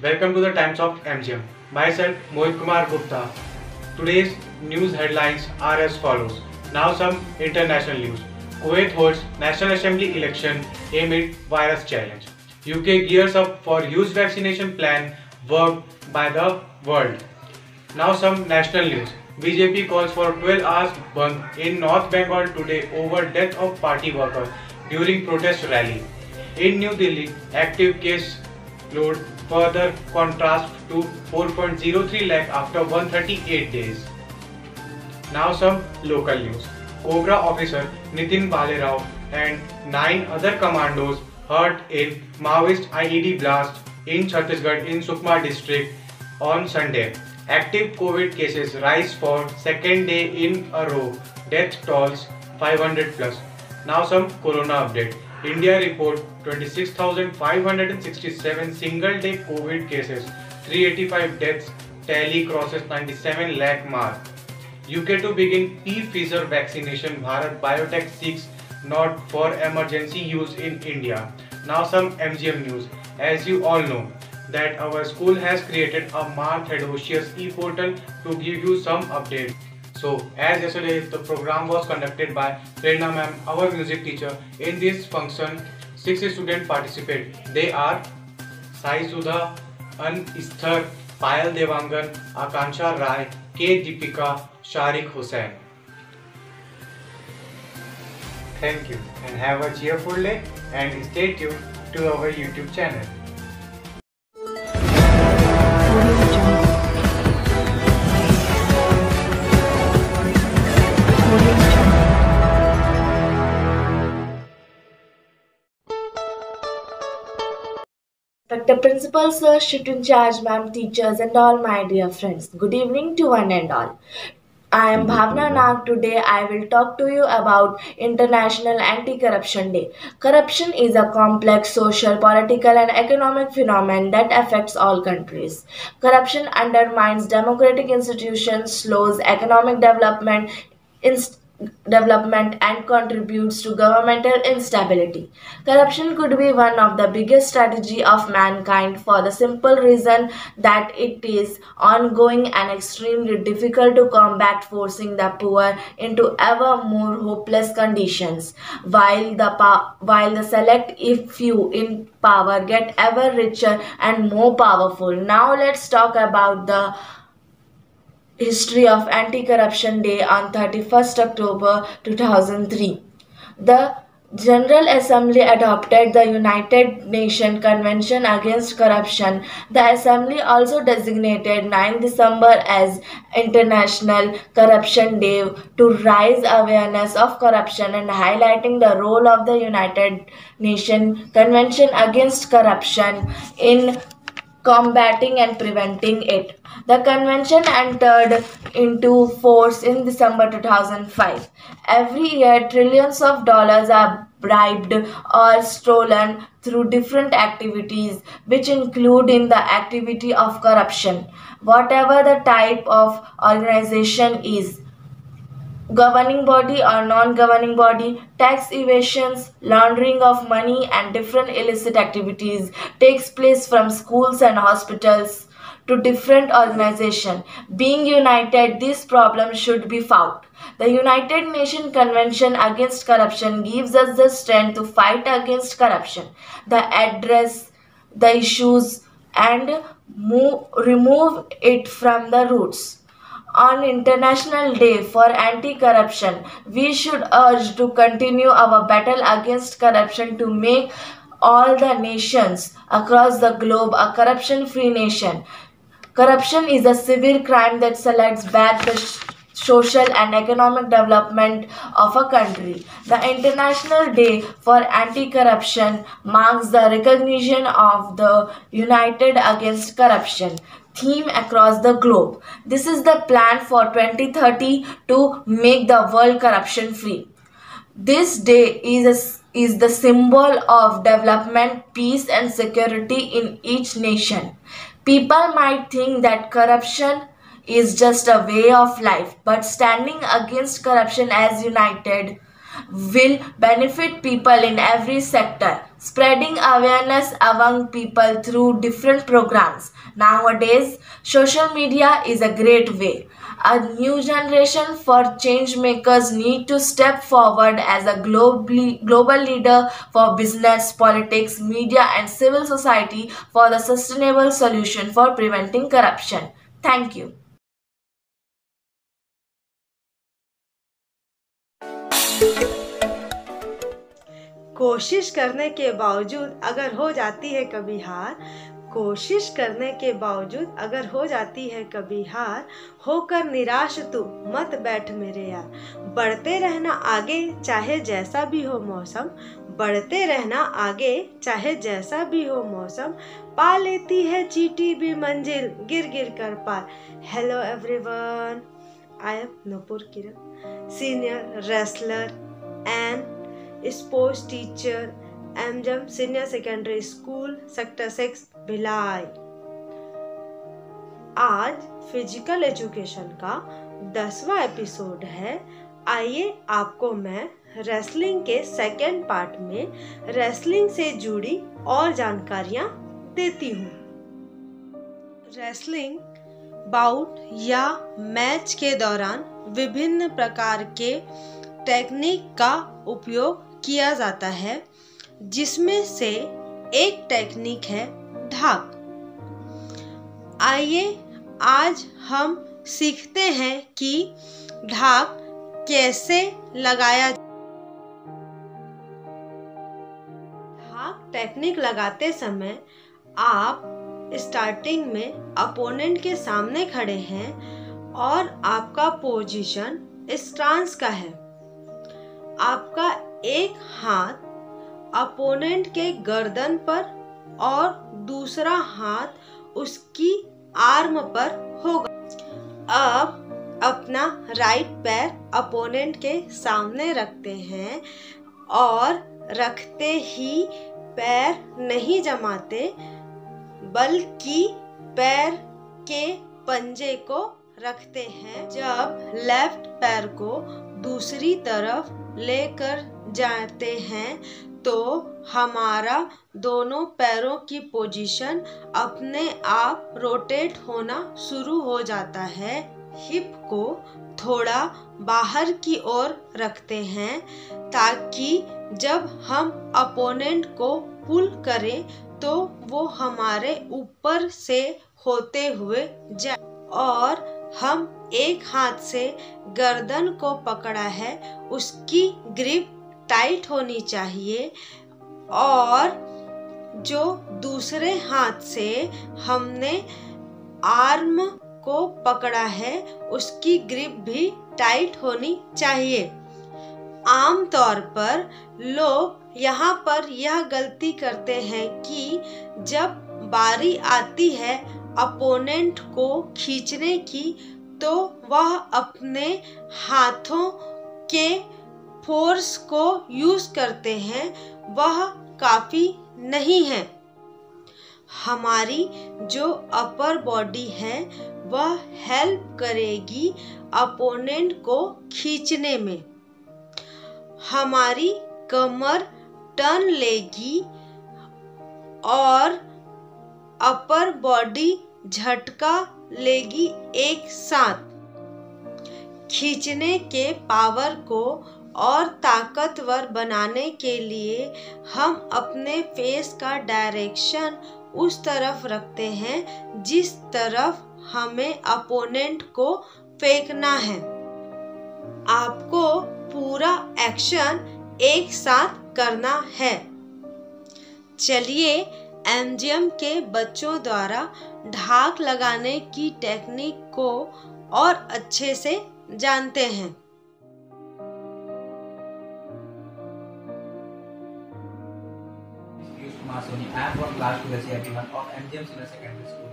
Welcome to the Times of MGM. Myself Mohit Kumar Gupta. Today's news headlines are as follows. Now some international news. Kuwait holds National Assembly election amid virus challenge. UK gears up for huge vaccination plan worked by the world. Now some national news. BJP calls for 12 hours band in North Bengal today over death of party worker during protest rally. In New Delhi, active case load further contrast to 4.03 lakh after 138 days. Now some local news. Cobra officer Nitin Balerao and 9 other commandos hurt in Maoist IED blast in Chhattisgarh in Sukma district on Sunday. Active COVID cases rise for second day in a row. Death tolls 500 plus. Now some corona update. India report 26,567 single day COVID cases, 385 deaths, tally crosses 97 lakh mark. UK to begin Pfizer vaccination, Bharat Biotech seeks nod for emergency use in India. Now some MGM news. As you all know that our school has created a Mar Theodosius e-portal to give you some updates. So, as yesterday the program was conducted by Prerna ma'am, our music teacher. In this function, 6 students participate. They are Sai Sudha, An Isthar, Payal Devangan, Akansha Rai, K. Deepika, Sharik Hussain. Thank you and have a cheerful day and stay tuned to our YouTube channel. Respected Principal Sir, Shift in Charge Ma'am, teachers and all my dear friends. Good evening to one and all. I am Bhavna Nag. Today I will talk to you about International Anti-Corruption Day. Corruption is a complex social, political and economic phenomenon that affects all countries. Corruption undermines democratic institutions, slows economic development, and contributes to governmental instability. Corruption could be one of the biggest strategy of mankind for the simple reason that it is ongoing and extremely difficult to combat, forcing the poor into ever more hopeless conditions, while the select few in power get ever richer and more powerful. Now let's talk about the history of Anti-Corruption Day on 31st October 2003. The General Assembly adopted the United Nations Convention Against Corruption. The Assembly also designated 9 December as International Corruption Day to raise awareness of corruption and highlighting the role of the United Nations Convention Against Corruption in combating and preventing it. The convention entered into force in December 2005. Every year, trillions of dollars are bribed or stolen through different activities, which include in the activity of corruption, whatever the type of organization is. Governing body or non-governing body, tax evasions, laundering of money and different illicit activities takes place from schools and hospitals to different organizations. Being united, this problem should be fought. The United Nations Convention Against Corruption gives us the strength to fight against corruption, address the issues and remove it from the roots. On International Day for Anti-Corruption, we should urge to continue our battle against corruption to make all the nations across the globe a corruption-free nation. Corruption is a severe crime that sets back the social and economic development of a country. The International Day for Anti-Corruption marks the recognition of the United Against Corruption theme across the globe. This is the plan for 2030 to make the world corruption free. This day is the symbol of development, peace and security in each nation. People might think that corruption is just a way of life, but standing against corruption as united will benefit people in every sector. Spreading awareness among people through different programs. Nowadays, social media is a great way. A new generation for change makers need to step forward as a global leader for business, politics, media, and civil society for the sustainable solution for preventing corruption. Thank you. कोशिश करने के बावजूद अगर हो जाती है कभी हार, कोशिश करने के बावजूद अगर हो जाती है कभी हार, होकर निराश तू मत बैठ मेरे यार। बढ़ते रहना आगे चाहे जैसा भी हो मौसम, बढ़ते रहना आगे चाहे जैसा भी हो मौसम, पा लेती है चींटी भी मंजिल गिर गिर कर पार। Hello everyone, I am Nupur Kiran, senior wrestler and sports teacher, एमजेम senior secondary school, sector 6, Bhilai. आज फिजिकल एजुकेशन का 10वां एपिसोड है। आइए आपको मैं रेसलिंग के सेकेंड पार्ट में रेसलिंग से जुड़ी और जानकारियां देती हूँ। रेसलिंग बाउट या मैच के दौरान विभिन्न प्रकार के टेक्निक का उपयोग किया जाता है, जिसमें से एक टेक्निक है ढाक। आइए आज हम सीखते हैं कि ढाक कैसे लगाया। ढाक टेक्निक लगाते समय आप स्टार्टिंग में अपोनेंट के सामने खड़े हैं और आपका पोजीशन स्टांस का है। आपका एक हाथ अपोनेंट के गर्दन पर और दूसरा हाथ उसकी आर्म पर होगा। अब अपना राइट पैर अपोनेंट के सामने रखते हैं और रखते ही पैर नहीं जमाते, बल्कि पैर के पंजे को रखते हैं। जब लेफ्ट पैर को दूसरी तरफ लेकर जाते हैं तो हमारा दोनों पैरों की पोजीशन अपने आप रोटेट होना शुरू हो जाता है। हिप को थोड़ा बाहर की ओर रखते हैं ताकि जब हम अपोनेंट को पुल करें तो वो हमारे ऊपर से होते हुए जाए। और हम एक हाथ से गर्दन को पकड़ा है, उसकी ग्रिप टाइट होनी चाहिए, और जो दूसरे हाथ से हमने आर्म को पकड़ा है उसकी ग्रिप भी टाइट होनी चाहिए। आमतौर पर लोग यहाँ पर यह गलती करते हैं कि जब बारी आती है अपोनेंट को खींचने की तो वह अपने हाथों के फोर्स को यूज करते हैं, वह काफी नहीं है। हमारी जो अपर बॉडी है वह हेल्प करेगी अपोनेंट को खींचने में। हमारी कमर टर्न लेगी और अपर बॉडी झटका लेगी एक साथ। खींचने के पावर को और ताकतवर बनाने के लिए हम अपने फेस का डायरेक्शन उस तरफ रखते हैं जिस तरफ हमें अपोनेंट को फेंकना है। आपको पूरा एक्शन एक साथ करना है। चलिए एमजीएम के बच्चों द्वारा ढाक लगाने की टेक्निक को और अच्छे से जानते हैं। I am from class 2 SCRT1 of MGM Senior Secondary School.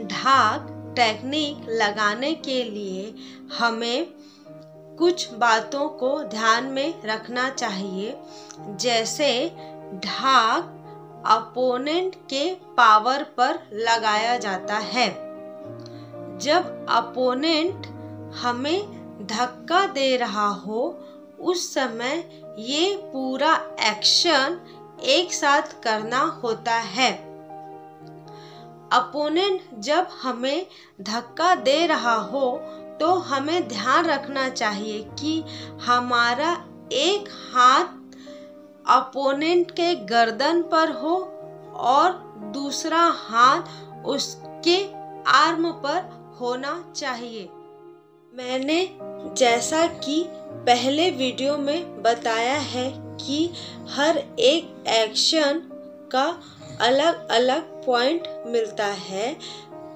ढाक टेक्निक लगाने के लिए हमें कुछ बातों को ध्यान में रखना चाहिए, जैसे ढाक अपोनेंट के पावर पर लगाया जाता है। जब अपोनेंट हमें धक्का दे रहा हो उस समय ये पूरा एक्शन एक साथ करना होता है। अपोनेंट जब हमें धक्का दे रहा हो तो हमें ध्यान रखना चाहिए कि हमारा एक हाथ अपोनेंट के गर्दन पर हो और दूसरा हाथ उसके आर्म पर होना चाहिए। मैंने जैसा कि पहले वीडियो में बताया है कि हर एक एक्शन का अलग अलग पॉइंट मिलता है,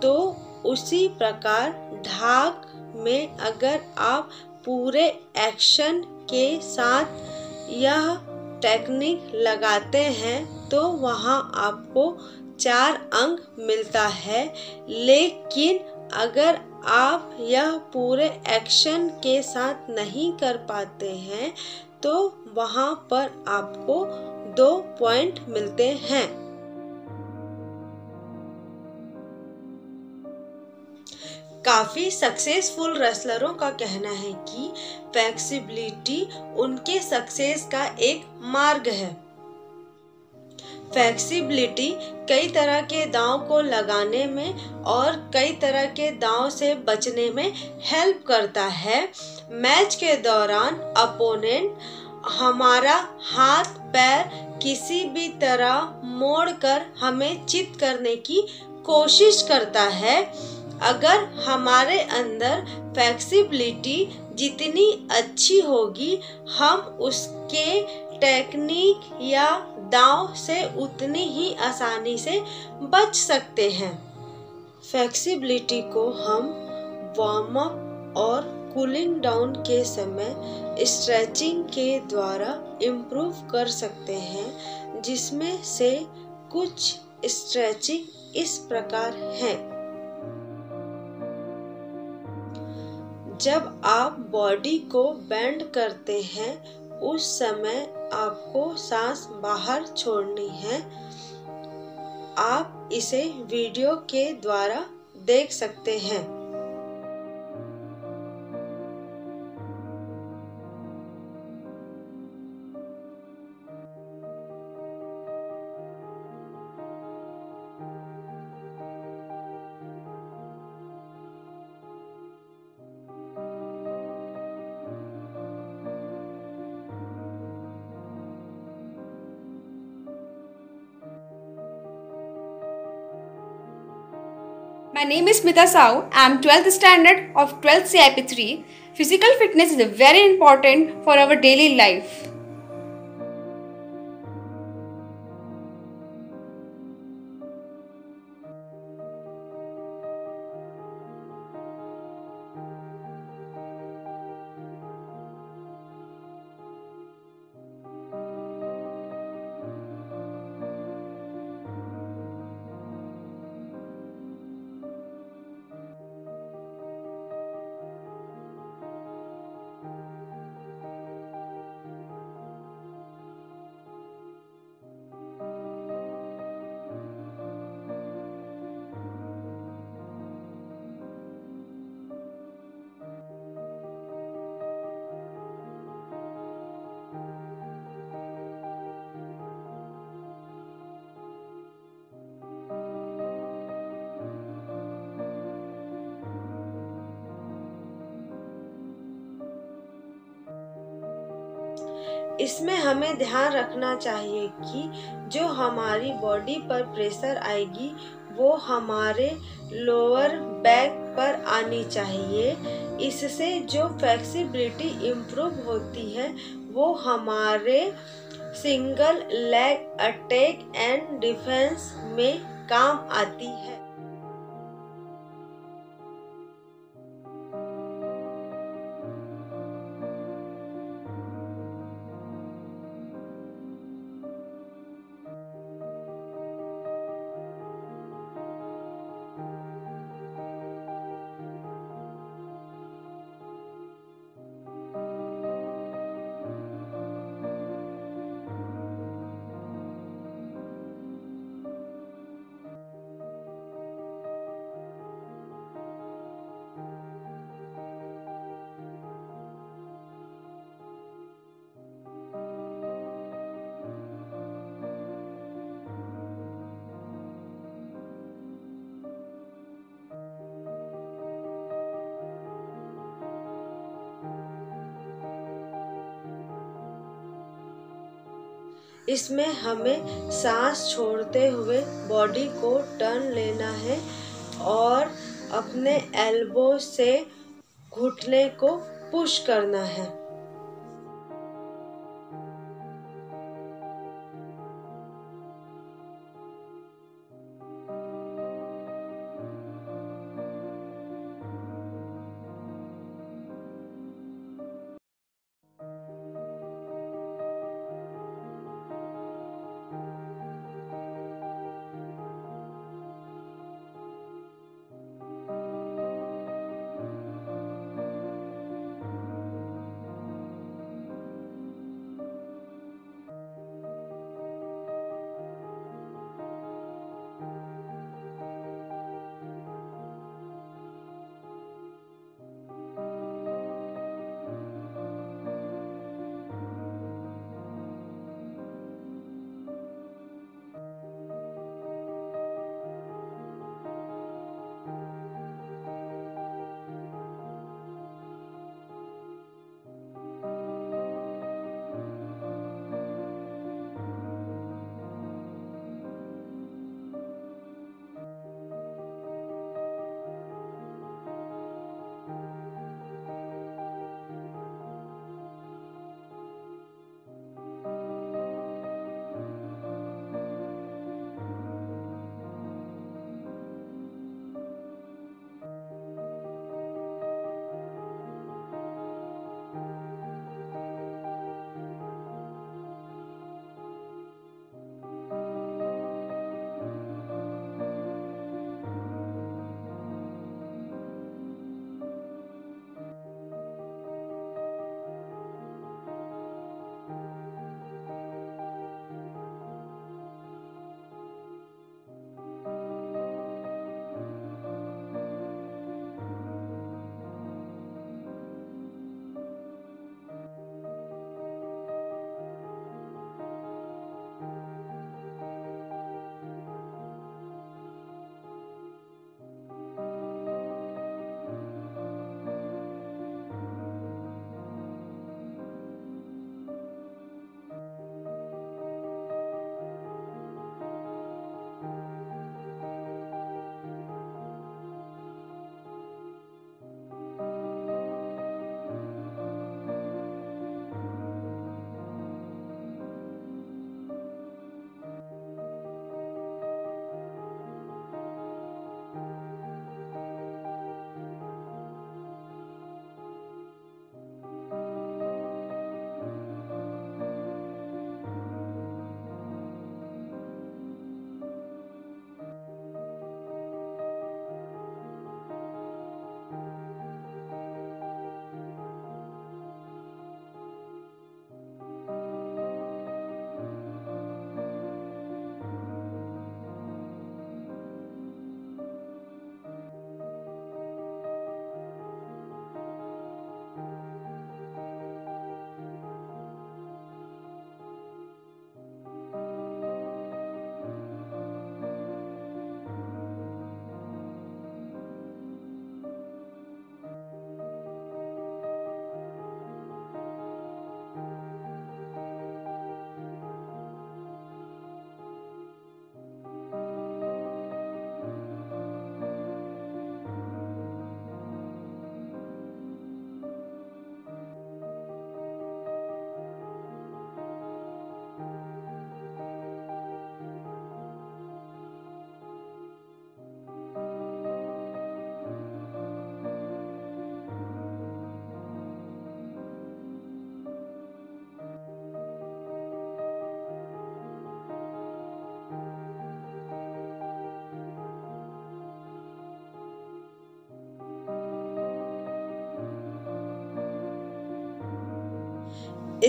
तो उसी प्रकार ढाक में अगर आप पूरे एक्शन के साथ यह टेक्निक लगाते हैं तो वहाँ आपको 4 अंक मिलता है। लेकिन अगर आप यह पूरे एक्शन के साथ नहीं कर पाते हैं तो वहाँ पर आपको 2 पॉइंट मिलते हैं। काफी सक्सेसफुल रेसलरों का कहना है कि फ्लेक्सिबिलिटी उनके सक्सेस का एक मार्ग है। फ्लेक्सिबिलिटी कई तरह के दांव को लगाने में और कई तरह के दांव से बचने में हेल्प करता है। मैच के दौरान अपोनेंट हमारा हाथ पैर किसी भी तरह मोड़कर हमें चित करने की कोशिश करता है। अगर हमारे अंदर फ्लेक्सिबिलिटी जितनी अच्छी होगी, हम उसके टेक्निक या दांव से उतनी ही आसानी से बच सकते हैं। फ्लेक्सिबिलिटी को हम वार्म अप और कूलिंग डाउन के समय स्ट्रेचिंग के द्वारा इम्प्रूव कर सकते हैं, जिसमें से कुछ स्ट्रेचिंग इस प्रकार हैं। जब आप बॉडी को बेंड करते हैं उस समय आपको सांस बाहर छोड़नी है। आप इसे वीडियो के द्वारा देख सकते हैं। My name is Smita Sahu. I am 12th standard of 12th CIP3. Physical fitness is very important for our daily life. इसमें हमें ध्यान रखना चाहिए कि जो हमारी बॉडी पर प्रेशर आएगी वो हमारे लोअर बैक पर आनी चाहिए। इससे जो फ्लेक्सिबिलिटी इम्प्रूव होती है वो हमारे single leg attack and defence में काम आती है। इसमें हमें सांस छोड़ते हुए बॉडी को टर्न लेना है और अपने एल्बो से घुटने को पुश करना है।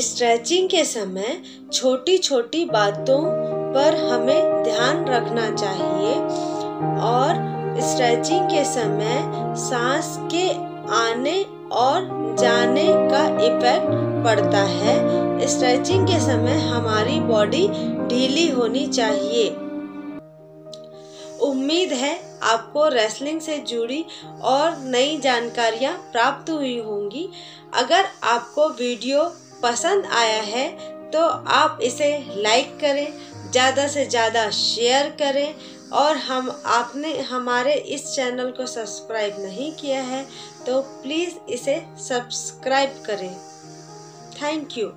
स्ट्रेचिंग के समय छोटी छोटी बातों पर हमें ध्यान रखना चाहिए और स्ट्रेचिंग के समय सांस के आने और जाने का इफेक्ट पड़ता है। स्ट्रेचिंग के समय हमारी बॉडी ढीली होनी चाहिए। उम्मीद है आपको रेसलिंग से जुड़ी और नई जानकारियाँ प्राप्त हुई होंगी। अगर आपको वीडियो पसंद आया है तो आप इसे लाइक करें, ज़्यादा से ज़्यादा शेयर करें और आपने हमारे इस चैनल को सब्सक्राइब नहीं किया है तो प्लीज़ इसे सब्सक्राइब करें। Thank you.